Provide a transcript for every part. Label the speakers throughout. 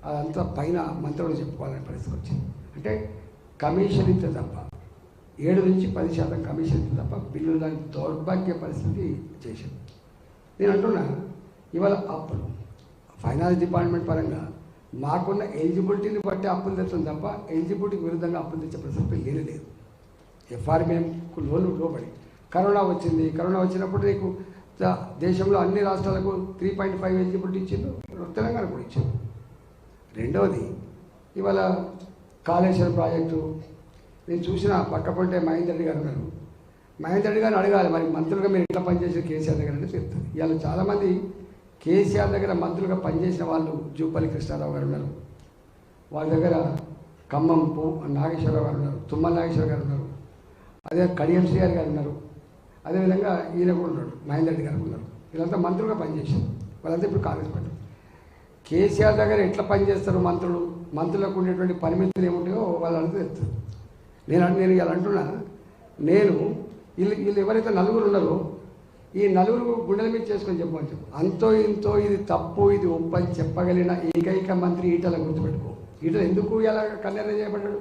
Speaker 1: అదంతా పైన మంత్రులు చెప్పుకోవాలని పరిస్థితి వచ్చింది. అంటే కమిషన్ ఇస్తే తప్ప 7 నుంచి 10% కమిషన్ ఇస్తే తప్ప బిల్లు దాని దౌర్భాగ్య పరిస్థితి చేసింది. నేను అంటున్నా ఇవాళ అప్పులు ఫైనాన్స్ డిపార్ట్మెంట్ పరంగా మాకున్న ఎలిజిబిలిటీని బట్టి అప్పులు తెస్తుంది తప్ప ఎలిజిబిలిటీకి విరుద్ధంగా అప్పులు తెచ్చే ప్రసక్తి లేదు. ఎఫ్ఆర్బిఎంకు లోబడి కరోనా వచ్చింది. కరోనా వచ్చినప్పుడు నీకు దేశంలో అన్ని రాష్ట్రాలకు 3.5 ఎలిజిబిలిటీ ఇచ్చిండు, తెలంగాణ కూడా ఇచ్చిండు. రెండవది ఇవాళ కాళేశ్వరం ప్రాజెక్టు నేను చూసిన పక్కపంటే మహేందర్ రెడ్డి గారు ఉన్నారు. మహేందర్ రెడ్డి గారిని అడగాలి, మరి మంత్రులుగా మీరు ఎట్లా పనిచేసారు కేసీఆర్ దగ్గర అంటే చెప్తారు. ఇవాళ చాలామంది కేసీఆర్ దగ్గర మంత్రులుగా పనిచేసిన వాళ్ళు జూపల్లి కృష్ణారావు గారు ఉన్నారు, వాళ్ళ దగ్గర ఖమ్మం నాగేశ్వరరావు గారు ఉన్నారు, తుమ్మల నాగేశ్వర గారు ఉన్నారు, అదే కడియం శ్రీఆర్ గారు ఉన్నారు, అదేవిధంగా ఈయన కూడా ఉన్నాడు, మహేందర్ రెడ్డి గారు ఉన్నారు. వీళ్ళంతా మంత్రులుగా పనిచేశారు. వాళ్ళంతా ఇప్పుడు కాంగ్రెస్ పార్టీ. కేసీఆర్ దగ్గర ఎట్లా పనిచేస్తారు మంత్రులకు ఉండేటువంటి పరిమితులు ఏముంటాయో వాళ్ళంతా చెప్తారు. నేను ఇలా అంటున్నా, నేను వీళ్ళు ఎవరైతే నలుగురు ఉన్నారో ఈ నలుగురు గుండెల మీద చేసుకొని చెప్పవచ్చు. అంతో ఇంతో ఇది తప్పు ఇది ఒప్పు అని చెప్పగలిగిన ఏకైక మంత్రి ఈటల గుర్తుపెట్టుకో. ఈటల ఎందుకు ఇలా కన్యారం చేయబడ్డాడు,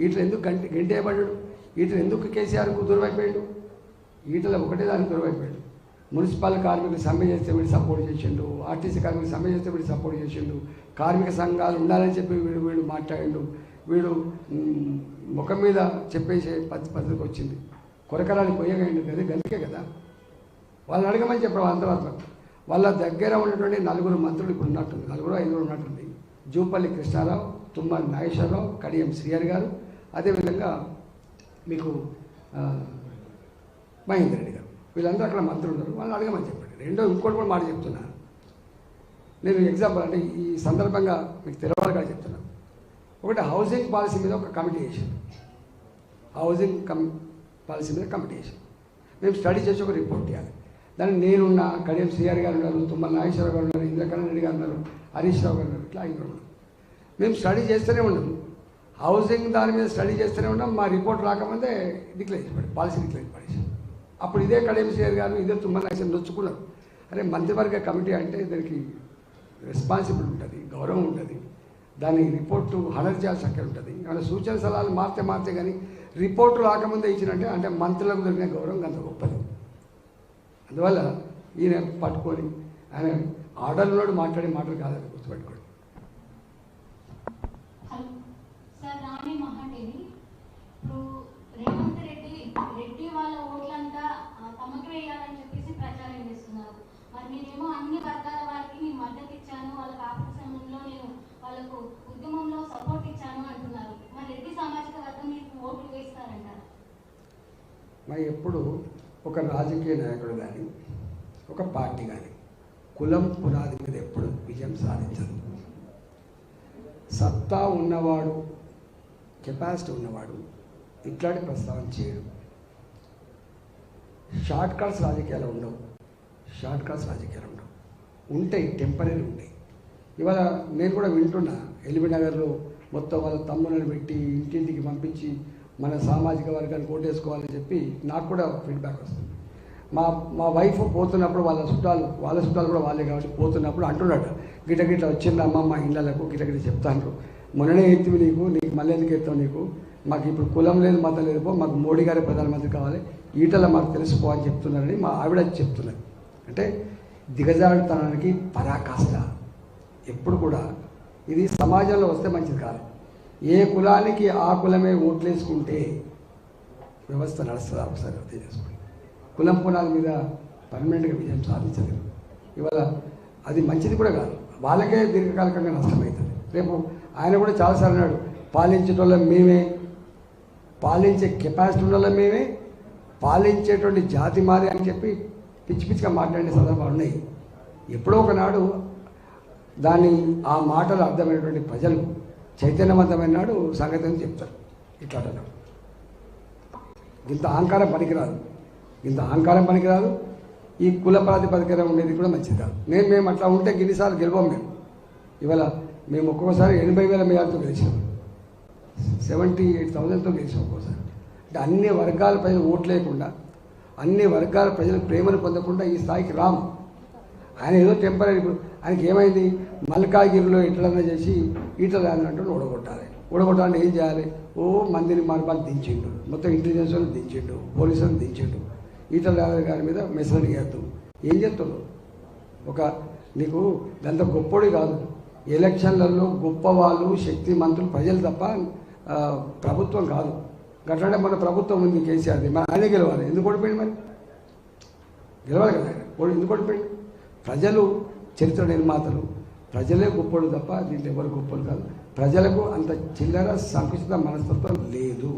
Speaker 1: ఈటల ఎందుకు గంటి చేయబడ్డాడు, ఈటల ఎందుకు కేసీఆర్కు దూరమైపోయాడు. ఈటల ఒకటే దానికి దూరమైపోయాడు. మున్సిపల్ కార్మికులు సమ్మె చేస్తే వీడు సపోర్ట్ చేసిండు, ఆర్టీసీ కార్మికులు సమ్మె చేస్తే వీడు సపోర్ట్ చేసిండు, కార్మిక సంఘాలు ఉండాలని చెప్పి వీడు మాట్లాడిండు, వీడు ముఖం మీద చెప్పేసే పద్ధతికి వచ్చింది. కొరకరాని పోయగండి కదా, గందుకే కదా వాళ్ళని అడగమని చెప్పారు. అంతరాత్మ వాళ్ళ దగ్గర ఉన్నటువంటి 4 మంత్రులు ఇప్పుడు ఉన్నట్టుంది, 4-5 ఉన్నట్టుంది. జూపల్లి కృష్ణారావు, తుమ్మల నాగేశ్వరరావు, కడియం శ్రీఆర్ గారు, అదేవిధంగా మీకు మహేందర్ రెడ్డి గారు, వీళ్ళందరూ అక్కడ మంత్రులు ఉన్నారు. వాళ్ళని అడగమని చెప్పండి. రెండో ఇంకోటి కూడా మాట చెప్తున్నాను నేను, ఎగ్జాంపుల్ అంటే ఈ సందర్భంగా మీకు తెలవాలిగా చెప్తున్నాను. ఒకటి హౌసింగ్ పాలసీ మీద ఒక కమిటీ వేసాను, హౌసింగ్ పాలసీ మీద కమిటీ వేసాను. మేము స్టడీ చేసి ఒక రిపోర్ట్ ఇవ్వాలి. దాన్ని నేనున్నా, కడియం శ్రీఆర్ గారు ఉన్నారు, తుమ్మల నాగేశ్వరరావు గారు ఉన్నారు, ఇంద్రకరణ్ రెడ్డి గారు ఉన్నారు, హరీష్ రావు గారు ఉన్నారు, ఇట్లా 5 ఉన్నారు. మేము స్టడీ చేస్తూనే ఉన్నాం, హౌసింగ్ దాని మీద స్టడీ చేస్తూనే ఉన్నాం. మా రిపోర్ట్ రాకముందే డిక్లేర్ చేసి పాలసీ డిక్లేర్ పడేసాం. అప్పుడు ఇదే కడియం శ్రీఆర్ గారు ఇదే తుమ్మల నాగేశ్వరం నొచ్చుకున్నారు. అరే మంత్రివర్గ కమిటీ అంటే దానికి రెస్పాన్సిబుల్ ఉంటుంది, గౌరవం ఉంటుంది, దాని రిపోర్టు హనర్ చేయాల్సి అక్కడ ఉంటుంది. ఏమైనా సూచన సలహాలు మారితే కానీ రిపోర్టు రాకముందే ఇచ్చినట్టే అంటే మంత్రులకు దొరికిన గౌరవం అంత గొప్పది. అందువల్ల ఈయన పట్టుకొని ఆయన ఆర్డర్లో మాట్లాడే మాటలు కాదని గుర్తుపెట్టుకోండి.
Speaker 2: రెడ్డి వాళ్ళ ఓట్లంతా తమకు వేయాలని చెప్పేసి ప్రచారం చేస్తున్నారు. మరి నేనేమో అన్ని వర్గాల వారికి నేను మద్దతు ఇచ్చాను, వాళ్ళ కాపుల సమయంలో నేను వాళ్ళకు ఉద్యమంలో సపోర్ట్ ఇచ్చాను అంటున్నారు. మరి రెడ్డి సామాజిక వర్గం మీకు ఓట్లు వేస్తారంటారు?
Speaker 1: మరి ఎప్పుడు ఒక రాజకీయ నాయకుడు కానీ ఒక పార్టీ కానీ కులం పునాది మీద ఎప్పుడు విజయం సాధించదు. సత్తా ఉన్నవాడు, కెపాసిటీ ఉన్నవాడు ఇట్లాంటి ప్రస్తావన చేయడు. షార్ట్ కట్స్ రాజకీయాలు ఉండవు, ఉంటాయి, టెంపరీ ఉంటాయి. ఇవాళ నేను కూడా వింటున్నా, ఎల్బీ నగర్లో మొత్తం వాళ్ళ తమ్ములను పెట్టి ఇంటింటికి పంపించి మన సామాజిక వర్గాన్ని ఓటేసుకోవాలని చెప్పి నాకు కూడా ఫీడ్బ్యాక్ వస్తుంది. మా వైఫ్ పోతున్నప్పుడు వాళ్ళ చుట్టాలు కూడా వాళ్ళే కాబట్టి పోతున్నప్పుడు అంటున్నాడు, గిట్ట వచ్చింది అమ్మమ్మ ఇళ్ళకు గిట్ట చెప్తాను, మొన్ననే ఎత్తివి నీకు మళ్ళీ ఎందుకు ఎత్తావు, నీకు మాకు ఇప్పుడు కులం లేదు మతం లేదు, మాకు మోడీ గారి ప్రధానమంత్రి కావాలి, ఈటల మాకు తెలుసుకో అని చెప్తున్నారని మా ఆవిడ చెప్తున్నారు. అంటే దిగజారుతనానికి పరాకాష్ట. ఎప్పుడు కూడా ఇది సమాజంలో వస్తే మంచిది కాదు. ఏ కులానికి ఆ కులమే ఓట్లేసుకుంటే వ్యవస్థ నడుస్తుందా ఒకసారి అర్థం చేసుకోండి. కులం పునాది మీద పర్మనెంట్గా విజయం సాధించలేదు. ఇవాళ అది మంచిది కూడా కాదు, వాళ్ళకే దీర్ఘకాలికంగా నష్టమవుతుంది. రేపు ఆయన కూడా చాలాసార్లు అన్నాడు, పాలించేటోళ్ళం మేమే, పాలించే కెపాసిటీ ఉన్న మేమే, పాలించేటువంటి జాతి మాది అని చెప్పి పిచ్చిగా మాట్లాడే సందర్భాలు ఉన్నాయి. ఎప్పుడో ఒకనాడు దాన్ని ఆ మాటలు అర్థమైనటువంటి ప్రజలు చైతన్యవంతమైన నాడు సంగతి అని చెప్తారు. ఇట్లా ఇంత అహంకారం పనికిరాదు, ఈ కుల ప్రాతిపదికన ఉండేది కూడా మంచిది కాదు. మేము అట్లా ఉంటే గిన్నిసార్లు గెలవం. ఇవాళ మేము ఒక్కొక్కసారి 80,000 మేయాలతో గెలిచాం, 78,000తో గెలిచాం ఒక్కోసారి. అంటే అన్ని వర్గాల ప్రజలు ఓట్లేయకుండా, అన్ని వర్గాల ప్రజలు ప్రేమను పొందకుండా ఈ స్థాయికి రాము. ఆయన ఏదో టెంపరీ ఆయనకి ఏమైంది, మల్కాగిరిలో ఎట్లన్నా చేసి ఈటల అన్నట్టు ఓడగొట్టాలంటే ఏం చేయాలి, ఓ మందిని మార్పాలు దించిండు, మొత్తం ఇంటెలిజెన్స్ వాళ్ళు దించిండు, పోలీసులను దించిండు, ఈటల గారి మీద మెసేజ్ ఇవ్వద్దు. ఏం చెప్తున్నాడు, ఒక నీకు అంత గొప్పది కాదు, ఎలక్షన్లలో గొప్ప వాళ్ళు శక్తిమంతులు ప్రజలు తప్ప ప్రభుత్వం కాదు. గట్లంటే మన ప్రభుత్వం ఉంది కేసీఆర్ది, మన ఆయనే గెలవాలి. ఎందుకు ఓడిపోయింది, మరి గెలవాలి కదా ఆయన, ఎందుకు ఓడిపోయింది? ప్రజలు చరిత్ర నిర్మాతలు, ప్రజలే గొప్పలు తప్ప దీంట్లో ఎవరు గొప్పలు కాదు. ప్రజలకు అంత చిల్లర సంకుచిత మనస్తత్వం లేదు.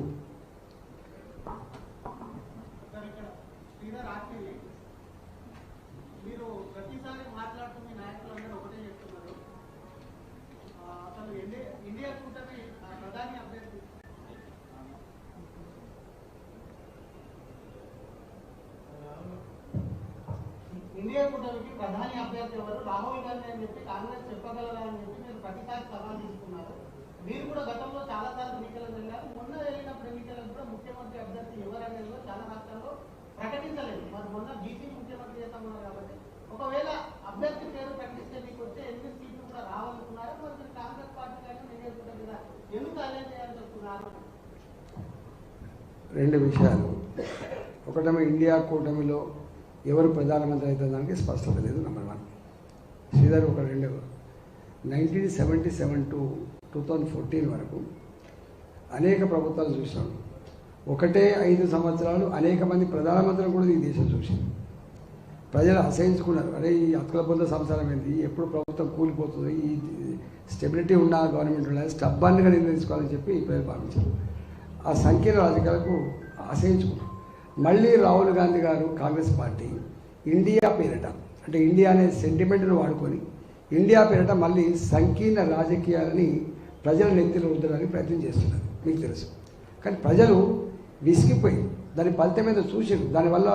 Speaker 3: ఇండియా కూటమికి ప్రధాని అభ్యర్థి ఎవరు, రాహుల్ గాంధీ అని చెప్పి కాంగ్రెస్ చెప్పగలరా అని చెప్పి మీరు ప్రతిసారి సవాల్ తీసుకున్నారు. మీరు కూడా గతంలో చాలా సార్లు ఎన్నికలకు వెళ్ళారు. మొన్న వెళ్ళినప్పుడు ఎన్నికలకు కూడా ముఖ్యమంత్రి అభ్యర్థి ఎవరనేది కూడా చాలా రాష్ట్రాల్లో ప్రకటించలేదు. మరి మొన్న బీసీ ముఖ్యమంత్రి చేస్తామన్నారు కాబట్టి ఒకవేళ అభ్యర్థి పేరు ప్రకటిస్తే మీకు వచ్చే 8 సీట్లు కూడా రావాలనుకున్నారు. మరి మీరు కాంగ్రెస్ పార్టీ కానీ ఇండియా కూటమి మీద ఎందుకు అలే చేయాలనుకున్నారు?
Speaker 1: రెండు విషయాలు. ఒకటేమో ఇండియా కూటమిలో ఎవరు ప్రధానమంత్రి అవుతుందానికి స్పష్టత లేదు. నెంబర్ 1. శ్రీధర్ ఒక 1977 to 2014 వరకు అనేక ప్రభుత్వాలు చూసాం. ఒకటే 5 సంవత్సరాలు అనేక మంది ప్రధానమంత్రులు కూడా ఈ దేశం చూసింది. ప్రజలు అసహించుకున్నారు. అరే ఈ అతుకుల పొంద సంసారం ఏంటి, ఎప్పుడు ప్రభుత్వం కూలిపోతుంది, ఈ స్టెబిలిటీ ఉన్న గవర్నమెంట్ ఉండాలి, స్టబ్బాన్గా నిర్ణయించుకోవాలని చెప్పి ప్రజలు భావించారు. ఆ సంకీర్ణ రాజకీయాలకు అసహించుకున్నారు. మళ్ళీ రాహుల్ గాంధీ గారు కాంగ్రెస్ పార్టీ ఇండియా పేరిట, అంటే ఇండియా అనే సెంటిమెంట్ను వాడుకొని ఇండియా పేరిట మళ్ళీ సంకీర్ణ రాజకీయాలని ప్రజల నెత్తిలో రుద్దడానికి ప్రయత్నం చేస్తున్నారు, మీకు తెలుసు. కానీ ప్రజలు విసిగిపోయి దాని ఫలితం మీద చూసారు, దానివల్ల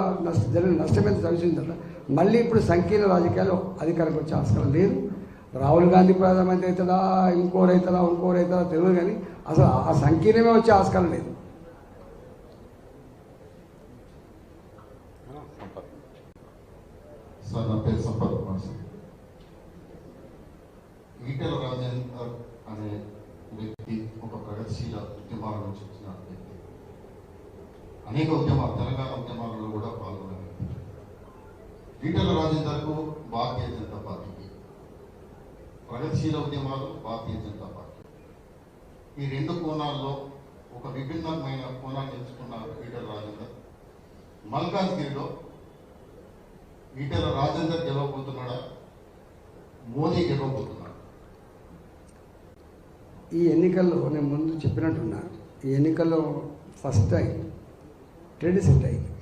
Speaker 1: జరిగిన నష్టం మీద చదివిందట. మళ్ళీ ఇప్పుడు సంకీర్ణ రాజకీయాలు అధికారంకి వచ్చే ఆస్కారం లేదు. రాహుల్ గాంధీ ప్రధానమంత్రి అవుతుందా, ఇంకోరైతుందా తెలియదు, కానీ అసలు ఆ సంకీర్ణమే వచ్చే ఆస్కారం లేదు.
Speaker 4: సార్, నా పేరు సంపత్ కుమార్ సార్. ఈటెల రాజేందర్ అనే వ్యక్తి ఒక ప్రగతిశీల ఉద్యమాల నుంచి వచ్చిన వ్యక్తి. అనేక ఉద్యమాలు, తెలంగాణ ఉద్యమాలలో కూడా పాల్గొన్న వ్యక్తి. ఈటెల రాజేందర్కు భారతీయ జనతా పార్టీకి, ప్రగతిశీల ఉద్యమాలు భారతీయ జనతా పార్టీ, ఈ 2 కోణాల్లో ఒక విభిన్నమైన కోణాన్ని ఎంచుకున్న ఈటెల రాజేందర్ మల్కాజ్గిరిలో ఈటెల రాజేందర్ గెలవబోతున్నాడా, మోదీ గెలవబోతున్నాడు?
Speaker 1: ఈ ఎన్నికల్లో నేను ముందు చెప్పినట్టున్నా, ఈ ఎన్నికల్లో ఫస్ట్ టైం ట్రెండ్ సెట్ అయింది.